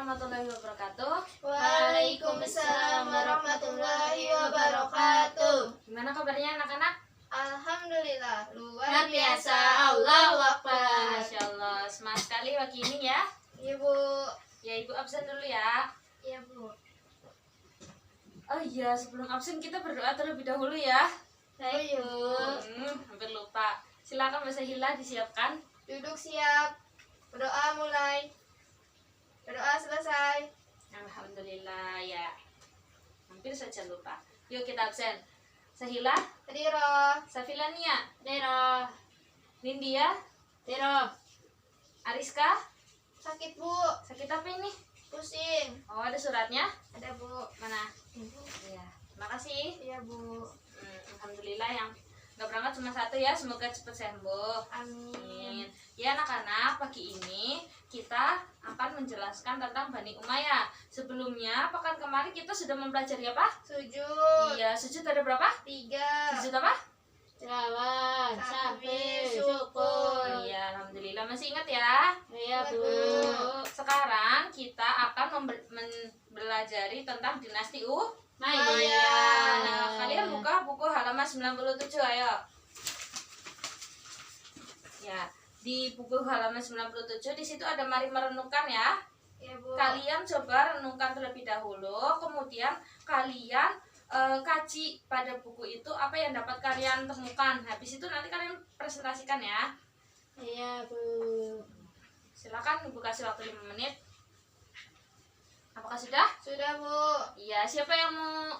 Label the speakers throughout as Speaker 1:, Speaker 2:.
Speaker 1: warahmatullahi wabarakatuh.
Speaker 2: Waalaikumsalam warahmatullahi wabarakatuh.
Speaker 1: Gimana kabarnya anak-anak?
Speaker 2: Alhamdulillah,
Speaker 1: Luar biasa, Allahu Akbar. Masya Allah, semangat sekali pagi ini ya.
Speaker 2: Iya Bu.
Speaker 1: Ya Ibu absen dulu ya.
Speaker 2: Iya Bu.
Speaker 1: Oh iya, sebelum absen kita berdoa terlebih dahulu ya.
Speaker 2: Baik Bu.
Speaker 1: Hampir lupa. Silakan Mbak Sahila disiapkan.
Speaker 2: Duduk siap. Berdoa mulai. Berdoa selesai.
Speaker 1: Alhamdulillah ya. Hampir saja lupa. Yuk kita absen. Sahila,
Speaker 2: Hadiro.
Speaker 1: Safilania,
Speaker 2: Hadiro.
Speaker 1: Nindya,
Speaker 2: Hadiro.
Speaker 1: Ariska.
Speaker 2: Sakit Bu.
Speaker 1: Sakit apa ini?
Speaker 2: Pusing.
Speaker 1: Oh, ada suratnya?
Speaker 2: Ada Bu.
Speaker 1: Mana?
Speaker 2: Ibu.
Speaker 1: Iya. Makasih.
Speaker 2: Iya Bu.
Speaker 1: Alhamdulillah yang nggak berangkat cuma satu ya. Semoga cepat sembuh.
Speaker 2: Amin.
Speaker 1: Ya anak-anak, pagi ini kita akan menjelaskan tentang Bani Umayyah. Sebelumnya, pekan kemarin kita sudah mempelajari apa?
Speaker 2: Sujud.
Speaker 1: Iya, sujud ada berapa?
Speaker 2: 3.
Speaker 1: Sujud apa?
Speaker 2: Tilawah. Tasbih. Syukur.
Speaker 1: Iya, alhamdulillah masih ingat ya.
Speaker 2: Iya Bu.
Speaker 1: Sekarang kita akan mempelajari tentang dinasti
Speaker 2: Umayyah.
Speaker 1: Nah, kalian buka buku halaman 97, ayo. Ya, di buku halaman 97 di situ ada mari merenungkan ya.
Speaker 2: Iya Bu.
Speaker 1: Kalian coba renungkan terlebih dahulu, kemudian kalian kaji pada buku itu apa yang dapat kalian temukan. Habis itu nanti kalian presentasikan ya.
Speaker 2: Iya Bu.
Speaker 1: Silakan Ibu kasih waktu 5 menit. Apakah sudah?
Speaker 2: Sudah Bu.
Speaker 1: Iya, siapa yang mau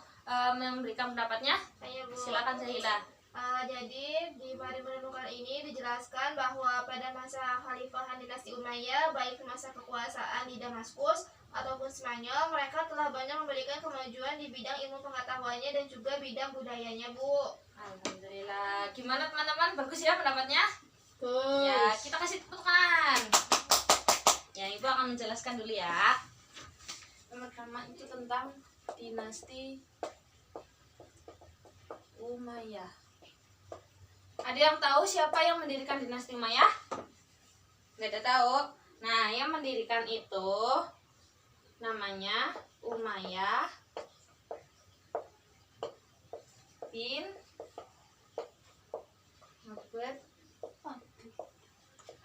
Speaker 1: memberikan pendapatnya?
Speaker 2: Saya Bu.
Speaker 1: Silakan Sahila.
Speaker 2: Jadi di mari merenungkan ini dijelaskan bahwa pada masa Khalifahan dinasti Umayyah, baik masa kekuasaan di Damaskus ataupun Spanyol, mereka telah banyak memberikan kemajuan di bidang ilmu pengetahuannya dan juga bidang budayanya Bu.
Speaker 1: Alhamdulillah. Gimana teman-teman? Bagus ya pendapatnya?
Speaker 2: Bagus.
Speaker 1: Ya, kita kasih tepuk tangan. Ya, Ibu akan menjelaskan dulu ya. Pertama itu tentang dinasti Umayyah. Ada yang tahu siapa yang mendirikan dinasti Umayyah? Nggak ada tahu. Nah, yang mendirikan itu namanya Umayyah bin Abd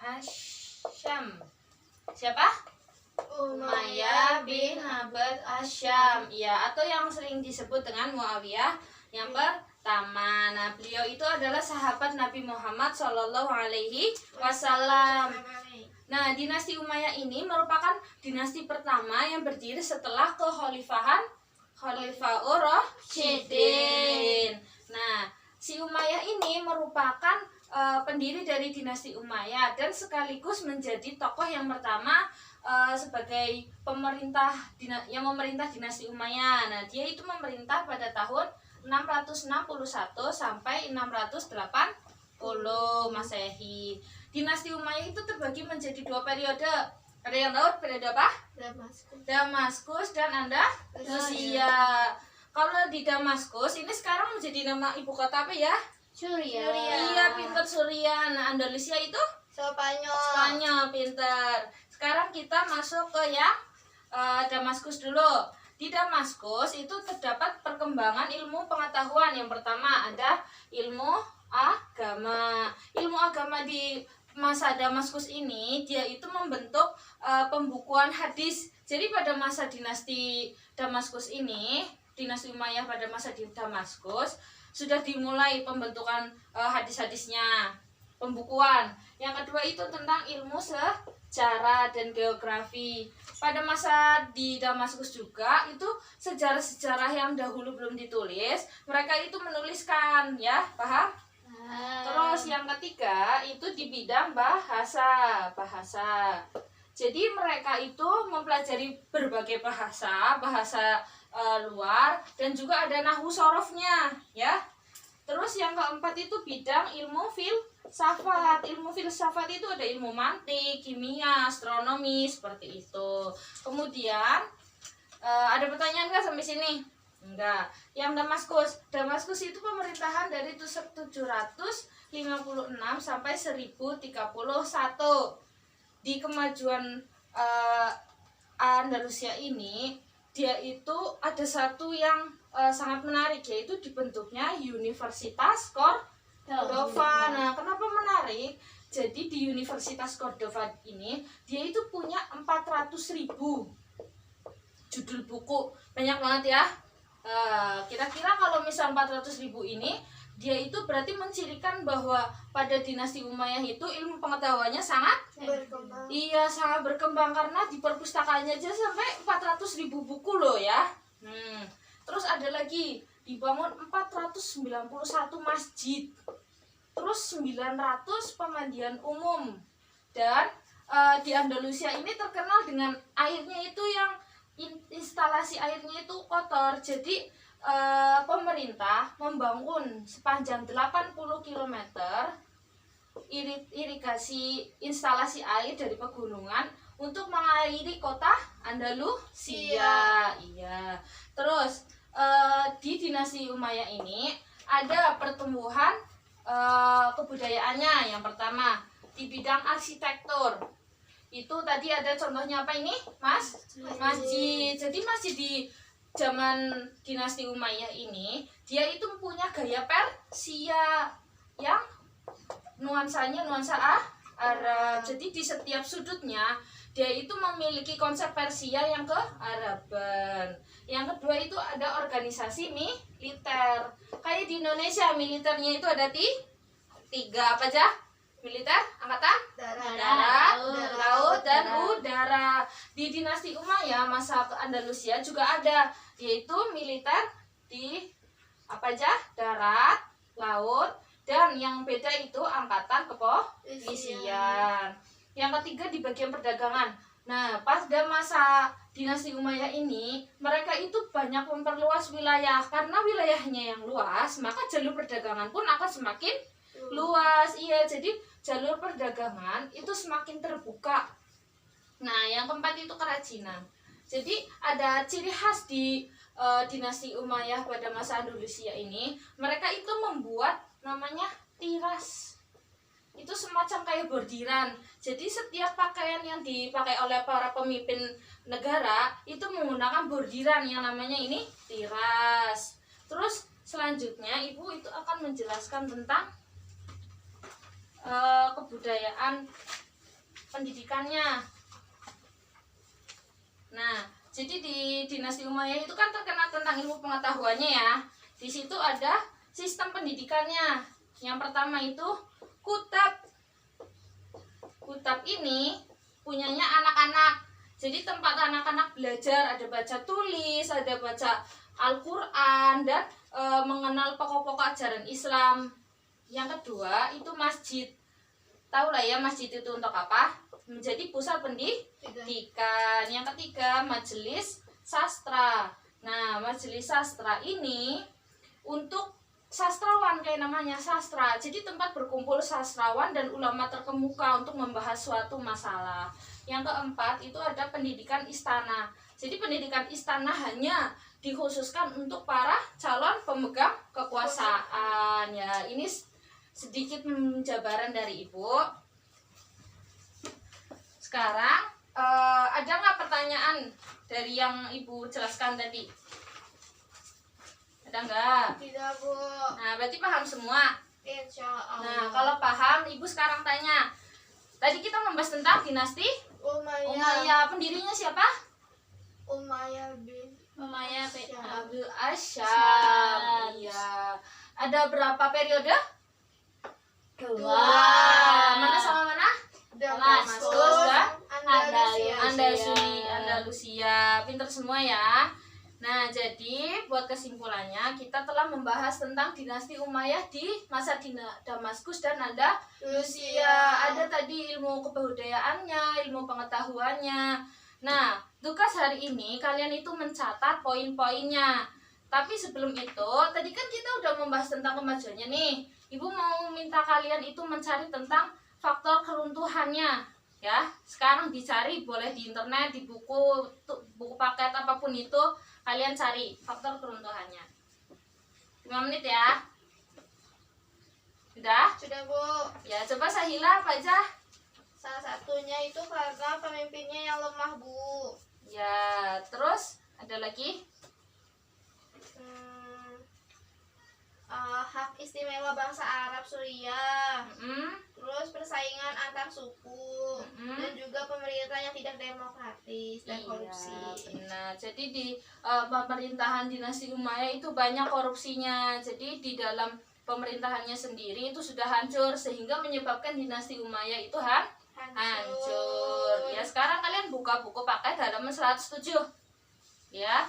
Speaker 1: Asyam. Siapa? Umayyah bin Abd Asyam. Ya, atau yang sering disebut dengan Muawiyah yang pertama. Nah, beliau itu adalah sahabat Nabi Muhammad Shallallahu Alaihi Wasallam. Nah, dinasti Umayyah ini merupakan dinasti pertama yang berdiri setelah kekhalifahan Khalifaur Rasyidin. Nah, si Umayyah ini merupakan pendiri dari dinasti Umayyah dan sekaligus menjadi tokoh yang pertama sebagai pemerintah yang memerintah dinasti Umayyah. Nah, dia itu memerintah pada tahun 661 sampai 680 Masehi. Dinasti Umayyah itu terbagi menjadi 2 periode. Ada yang tahu periode apa? Damaskus dan Andalusia. Kalau di Damaskus ini sekarang menjadi nama ibu kota apa ya?
Speaker 2: Suriah.
Speaker 1: Iya, pinter Suriah. Nah, Andalusia itu Spanyol, pinter. Sekarang kita masuk ke yang Damaskus dulu. Di Damaskus itu terdapat perkembangan ilmu pengetahuan. Yang pertama ada ilmu agama. Ilmu agama di masa Damaskus ini dia itu membentuk pembukuan hadis. Jadi pada masa dinasti Damaskus ini, dinasti Umayyah pada masa di Damaskus sudah dimulai pembentukan hadis-hadisnya, pembukuan. Yang kedua itu tentang ilmu sejarah dan geografi. Pada masa di Damaskus juga itu sejarah-sejarah yang dahulu belum ditulis, mereka itu menuliskan, ya, paham? Terus yang ketiga itu di bidang bahasa. Jadi mereka itu mempelajari berbagai bahasa luar dan juga ada nahwu sorofnya, ya. Terus yang keempat itu bidang ilmu filsafat. Ilmu filsafat itu ada ilmu mantik, kimia, astronomi, seperti itu. Kemudian ada pertanyaan nggak sampai sini? Enggak. Yang Damaskus itu pemerintahan dari 756 sampai 1031. Di kemajuan Andalusia ini dia itu ada satu yang sangat menarik, yaitu dibentuknya Universitas Cordova. Nah, kenapa menarik? Jadi di Universitas Cordova ini dia itu punya 400.000 judul buku, banyak banget ya. Kira-kira kalau misal 400.000 ini, dia itu berarti mencirikan bahwa pada dinasti Umayyah itu ilmu pengetahuannya sangat
Speaker 2: berkembang.
Speaker 1: Iya, sangat berkembang karena di perpustakaannya aja sampai 400.000 buku loh ya. Terus ada lagi dibangun 491 masjid. Terus 900 pemandian umum. Dan di Andalusia ini terkenal dengan airnya itu yang instalasi airnya itu kotor. Jadi pemerintah membangun sepanjang 80 km irigasi instalasi air dari pegunungan untuk mengairi kota Andalusia. Iya. Terus di dinasti Umayyah ini ada pertumbuhan kebudayaannya. Yang pertama di bidang arsitektur. Itu tadi ada contohnya apa ini, Mas? Masjid. Jadi masjid di zaman dinasti Umayyah ini dia itu punya gaya Persia yang nuansanya nuansa Arab. Jadi di setiap sudutnya dia itu memiliki konsep Persia yang kearaban. Yang kedua itu ada organisasi militer. Kayak di Indonesia militernya itu ada tiga apa aja? Militer, angkatan darat, laut, dan udara. Di dinasti Umayyah masa Andalusia juga ada, yaitu militer di apa aja? Darat, laut, dan yang beda itu angkatan kepolisian. Yang ketiga di bagian perdagangan. Nah, pada masa dinasti Umayyah ini, mereka itu banyak memperluas wilayah. Karena wilayahnya yang luas, maka jalur perdagangan pun akan semakin luas. Iya, jadi jalur perdagangan itu semakin terbuka. Nah, yang keempat itu kerajinan. Jadi ada ciri khas di dinasti Umayyah pada masa Andalusia ini, mereka itu membuat namanya tiras. Itu semacam kayak bordiran. Jadi setiap pakaian yang dipakai oleh para pemimpin negara itu menggunakan bordiran yang namanya ini tiras. Terus selanjutnya ibu itu akan menjelaskan tentang kebudayaan pendidikannya. Nah, jadi di dinasti Umayyah itu kan terkenal tentang ilmu pengetahuannya ya. Di situ ada sistem pendidikannya. Yang pertama itu kutab. Kutab ini punyanya anak-anak. Jadi tempat anak-anak belajar, ada baca tulis, ada baca Al-Quran, dan mengenal pokok-pokok ajaran Islam. Yang kedua itu masjid. Tahu lah ya masjid itu untuk apa? Menjadi pusat pendidikan. Yang ketiga majelis sastra. Nah, majelis sastra ini untuk sastrawan, kayak namanya sastra. Jadi tempat berkumpul sastrawan dan ulama terkemuka untuk membahas suatu masalah. Yang keempat itu ada pendidikan istana. Jadi pendidikan istana hanya dikhususkan untuk para calon pemegang kekuasaan. Ya, ini sedikit jabaran dari Ibu. Sekarang ada nggak pertanyaan dari yang Ibu jelaskan tadi? Ada nggak?
Speaker 2: Tidak, Bu.
Speaker 1: Nah, berarti paham semua.
Speaker 2: Insya Allah.
Speaker 1: Nah, kalau paham, Ibu sekarang tanya. Tadi kita membahas tentang dinasti Umayyah. Pendirinya siapa?
Speaker 2: Umayyah bin
Speaker 1: Abdul Asyam. Iya. Ada berapa periode? Dua. Mana sama mana? Damaskus dan Andalusia. Pinter semua ya. Nah, jadi buat kesimpulannya kita telah membahas tentang dinasti Umayyah di masa Damaskus dan Andalusia. Ada tadi ilmu kebudayaannya, ilmu pengetahuannya. Nah, tugas hari ini kalian itu mencatat poin-poinnya. Tapi sebelum itu, tadi kan kita udah membahas tentang kemajuannya nih. Ibu mau minta kalian itu mencari tentang faktor keruntuhannya. Ya, sekarang dicari, boleh di internet, di buku paket apapun itu, kalian cari faktor keruntuhannya. 5 menit ya. Sudah?
Speaker 2: Sudah, Bu.
Speaker 1: Ya, coba Sahila apa aja?
Speaker 2: Salah satunya itu karena pemimpinnya yang lemah, Bu.
Speaker 1: Ada lagi?
Speaker 2: Hak istimewa bangsa Arab Suriah. Terus persaingan antar suku. Dan juga pemerintah yang tidak demokratis dan korupsi.
Speaker 1: Nah, jadi di pemerintahan dinasti Umayyah itu banyak korupsinya. Jadi di dalam pemerintahannya sendiri itu sudah hancur sehingga menyebabkan dinasti Umayyah itu hancur. Ya, sekarang kalian buka buku pakai halaman 107. Ya.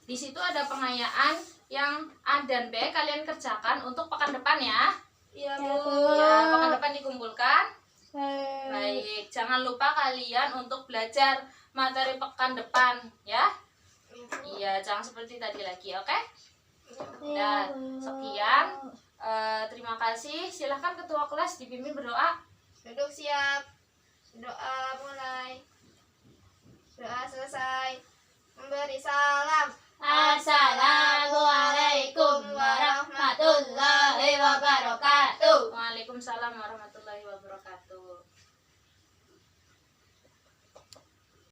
Speaker 1: Di situ ada pengayaan yang A dan B kalian kerjakan untuk pekan depan ya.
Speaker 2: Iya,
Speaker 1: Bu. Ya, pekan depan dikumpulkan. Baik, jangan lupa kalian untuk belajar materi pekan depan ya. Iya, jangan seperti tadi lagi, oke? Dan sekian. Terima kasih. Silahkan ketua kelas dipimpin berdoa.
Speaker 2: Duduk siap. Doa mulai. Doa selesai. Memberi salam.
Speaker 3: Assalamualaikum warahmatullahi wabarakatuh.
Speaker 1: Waalaikumsalam warahmatullahi wabarakatuh.